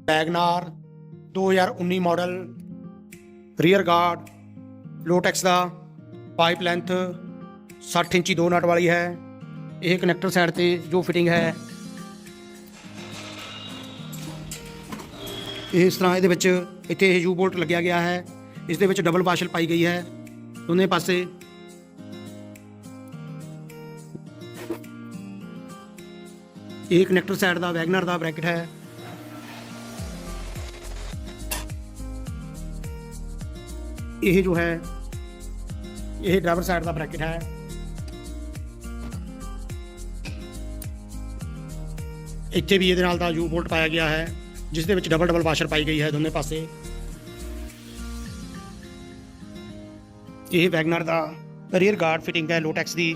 WagonR 2019 model, rear guard लोटैक्स का, pipe length 60 इंची 2 नट वाली है। यह कनैक्टर साइड से जो फिटिंग है इस तरह इत्थे यू बोल्ट लग्या गया है। इस दे विच डबल वाशल पाई गई है दोनों पासे। एक कनैक्टर साइड का वैगनर का ब्रैकेट है। यह जो है यह ड्राइवर साइड का ब्रैकेट है। इत्थे भी ये यू बोल्ट पाया गया है जिस दे विच डबल वाशर पाई गई है दोनों पासे। यह वैगनर का रियर गार्ड फिटिंग है लोटैक्स की।